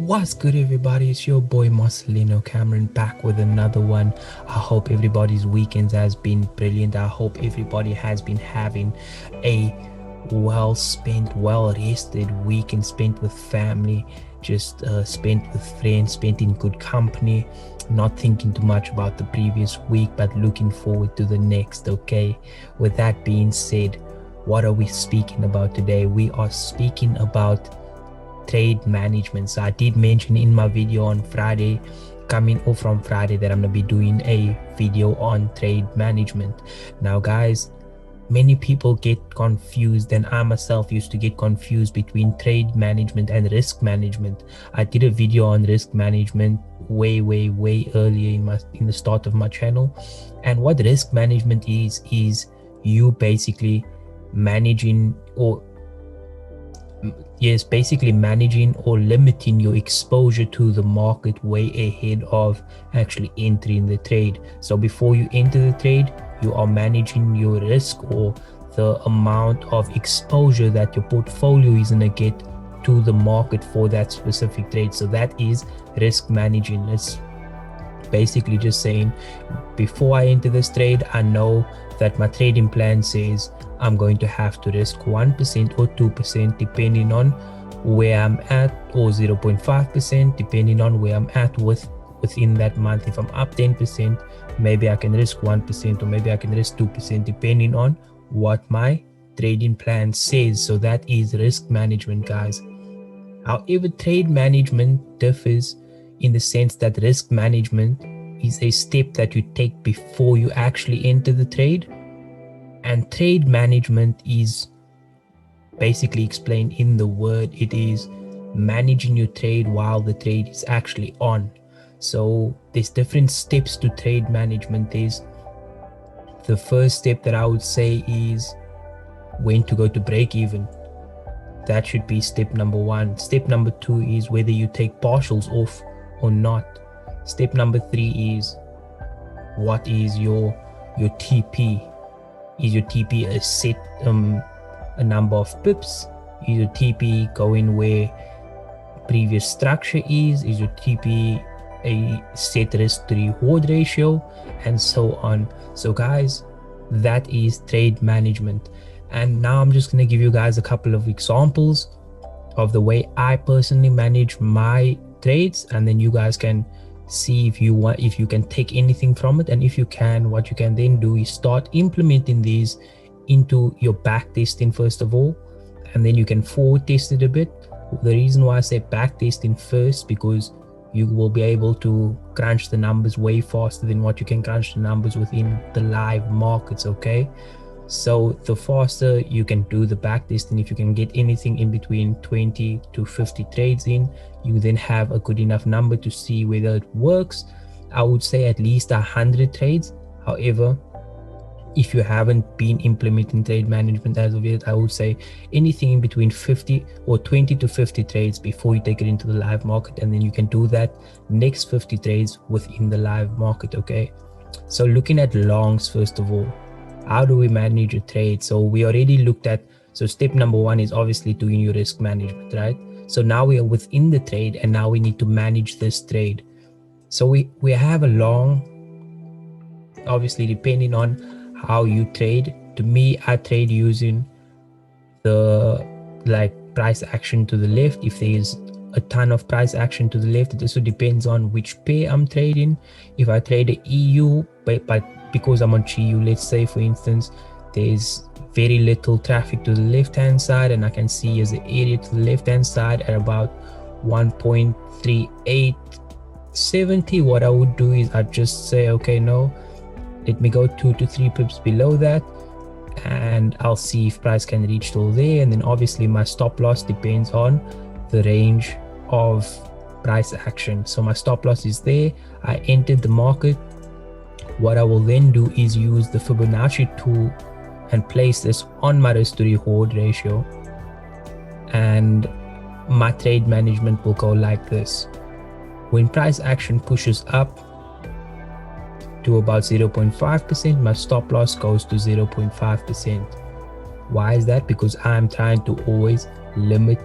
What's good, everybody? It's your boy Marcelino Cameron back with another one. I hope everybody's weekends has been brilliant. I hope everybody has been having a well spent, well rested weekend spent with family, just spent with friends, spent in good company, not thinking too much about the previous week, but looking forward to the next. Okay, with that being said, what are we speaking about today? We are speaking about trade management. So I did mention in my video on Friday, coming off from Friday, that I'm going to be doing a video on trade management. Now guys, many people get confused, and I myself used to get confused between trade management and risk management. I did a video on risk management way earlier in the start of my channel. And what risk management is you basically managing basically managing or limiting your exposure to the market way ahead of actually entering the trade. So before you enter the trade, you are managing your risk, or the amount of exposure that your portfolio is going to get to the market for that specific trade. So that is risk managing. It's basically just saying, before I enter this trade, I know that my trading plan says I'm going to have to risk 1% or 2% depending on where I'm at, or 0.5% depending on where I'm at within that month. If I'm up 10%, maybe I can risk 1%, or maybe I can risk 2% depending on what my trading plan says. So that is risk management, guys. However, trade management differs in the sense that risk management is a step that you take before you actually enter the trade, and trade management is basically explained in the word. It is managing your trade while the trade is actually on. So there's different steps to trade management. There's the first step that I would say is when to go to break even. That should be step number one. Step number two is whether you take partials off or not. Step number three is what is your TP. Is your TP a set a number of pips? Is your TP going where previous structure is? Is your TP a set risk to reward ratio, and so on? So guys, that is trade management. And now I'm just going to give you guys a couple of examples of the way I personally manage my trades, and then you guys can see if you can take anything from it. And if you can, what you can then do is start implementing these into your back testing first of all, and then you can forward test it a bit. The reason why I say back testing first, because you will be able to crunch the numbers way faster than what you can crunch the numbers within the live markets. Okay, so the faster you can do the back testing, if you can get anything in between 20 to 50 trades in, you then have a good enough number to see whether it works. I would say at least 100 trades. However, if you haven't been implementing trade management as of yet, I would say anything in between 50 or 20 to 50 trades before you take it into the live market, and then you can do that next 50 trades within the live market. Okay, so looking at longs first of all, how do we manage a trade? So we already looked at, so step number one is obviously doing your risk management, right? So now we are within the trade, and now we need to manage this trade. So we have a long, obviously depending on how you trade. To me, I trade using the price action to the left. If there's a ton of price action to the left, it also depends on which pair I'm trading. If I trade a EU, but because I'm on GU, let's say for instance, there's very little traffic to the left hand side, and I can see as the area to the left hand side at about 1.3870. what I would do is I'd just say, okay, no, let me go 2 to 3 pips below that, and I'll see if price can reach till there. And then obviously my stop loss depends on the range of price action. So my stop loss is there. I entered the market. What I will then do is use the Fibonacci tool and place this on my risk to reward ratio, and my trade management will go like this. When price action pushes up to about 0.5%, my stop loss goes to 0.5%. Why is that? Because I'm trying to always limit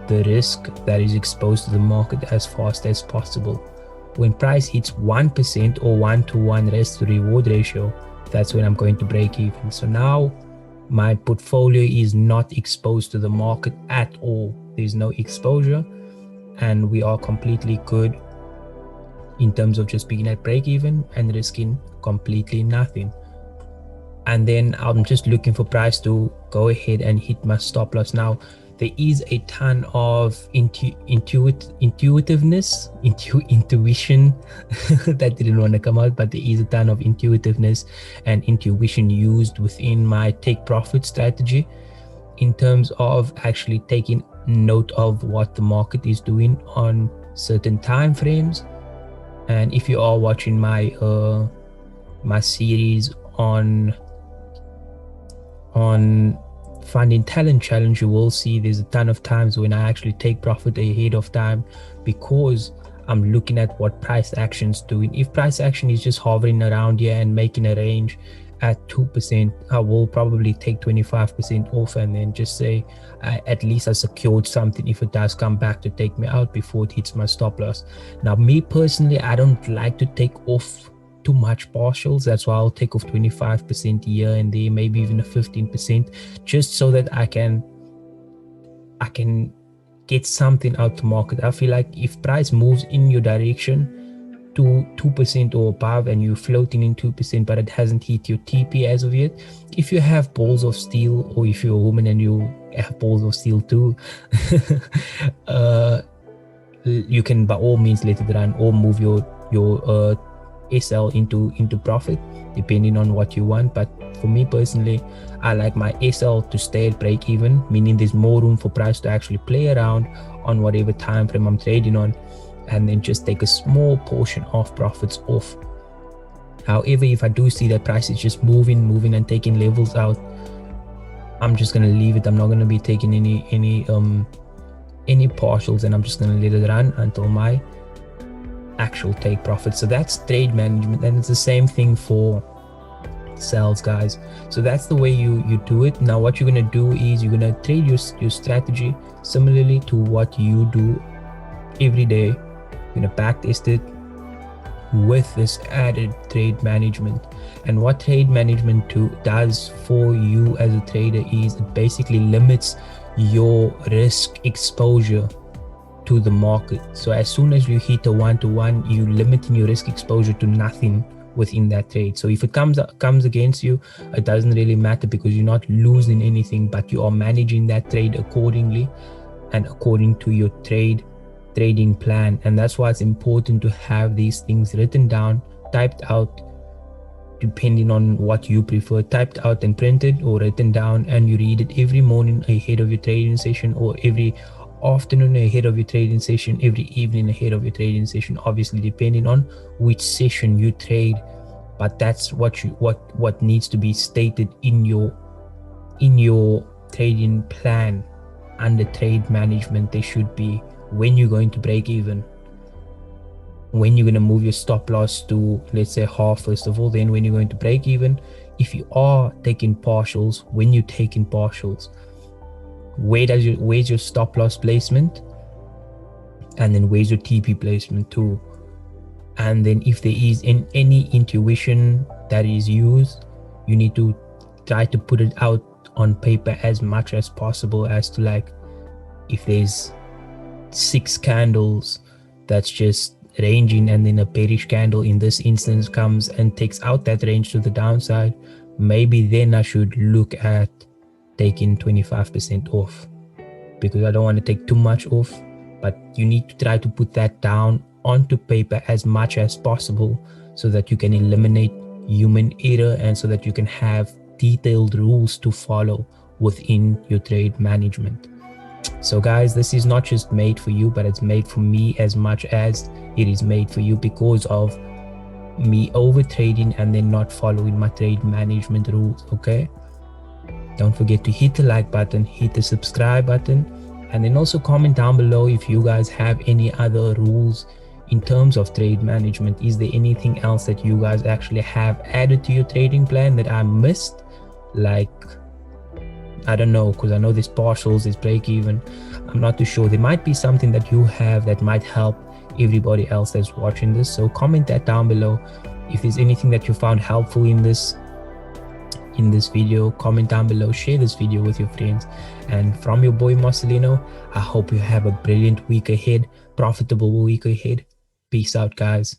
the risk that is exposed to the market as fast as possible. When price hits 1% or 1-to-1 risk to reward ratio, that's when I'm going to break even. So now my portfolio is not exposed to the market at all. There's no exposure, and we are completely good in terms of just being at break even and risking completely nothing. And then I'm just looking for price to go ahead and hit my stop loss. Now there is a ton of intuition that didn't want to come out, but there is a ton of intuitiveness and intuition used within my take profit strategy in terms of actually taking note of what the market is doing on certain time frames. And if you are watching my my series on finding talent challenge, you will see there's a ton of times when I actually take profit ahead of time because I'm looking at what price action's doing. If price action is just hovering around here and making a range at 2%, I will probably take 25% off and then just say at least I secured something if it does come back to take me out before it hits my stop loss. Now me personally, I don't like to take off too much partials. That's why I'll take off 25% here and there, maybe even a 15%, just so that I can get something out the market. I feel like if price moves in your direction to 2% or above and you're floating in 2% but it hasn't hit your TP as of yet, if you have balls of steel, or if you're a woman and you have balls of steel too, you can by all means let it run or move your SL into profit depending on what you want. But for me personally, I like my SL to stay at break even, meaning there's more room for price to actually play around on whatever time frame I'm trading on, and then just take a small portion of profits off. However, if I do see that price is just moving and taking levels out, I'm just gonna leave it. I'm not gonna be taking any partials, and I'm just gonna let it run until my actual take profit. So that's trade management, and it's the same thing for sales, guys. So that's the way you do it. Now what you're gonna do is you're gonna trade your strategy similarly to what you do every day. You're gonna back test it with this added trade management. And what trade management does for you as a trader is it basically limits your risk exposure to the market. So as soon as you hit a 1-to-1, you limiting your risk exposure to nothing within that trade. So if it comes against you, it doesn't really matter because you're not losing anything, but you are managing that trade accordingly and according to your trading plan. And that's why it's important to have these things written down, typed out, depending on what you prefer, typed out and printed or written down, and you read it every morning ahead of your trading session, or every afternoon ahead of your trading session, every evening ahead of your trading session, obviously depending on which session you trade. But that's what needs to be stated in your trading plan under trade management. There should be when you're going to break even, when you're going to move your stop loss to, let's say, half first of all, then when you're going to break even, if you are taking partials, when you're taking partials, where's your stop loss placement, and then where's your TP placement too. And then if there is any intuition that is used, you need to try to put it out on paper as much as possible, as to like, if there's 6 candles that's just ranging, and then a bearish candle in this instance comes and takes out that range to the downside, maybe then I should look at taking 25% off, because I don't want to take too much off. But you need to try to put that down onto paper as much as possible, so that you can eliminate human error, and so that you can have detailed rules to follow within your trade management. So guys, this is not just made for you, but it's made for me as much as it is made for you, because of me over trading and then not following my trade management rules. Okay, don't forget to hit the like button, hit the subscribe button, and then also comment down below if you guys have any other rules in terms of trade management. Is there anything else that you guys actually have added to your trading plan that I missed? Like, I don't know, because I know there's partials, there's break even. I'm not too sure. There might be something that you have that might help everybody else that's watching this. So comment that down below. If there's anything that you found helpful in this video, comment down below, share this video with your friends. And from your boy Marcelino, I hope you have a brilliant week ahead, profitable week ahead. Peace out, guys.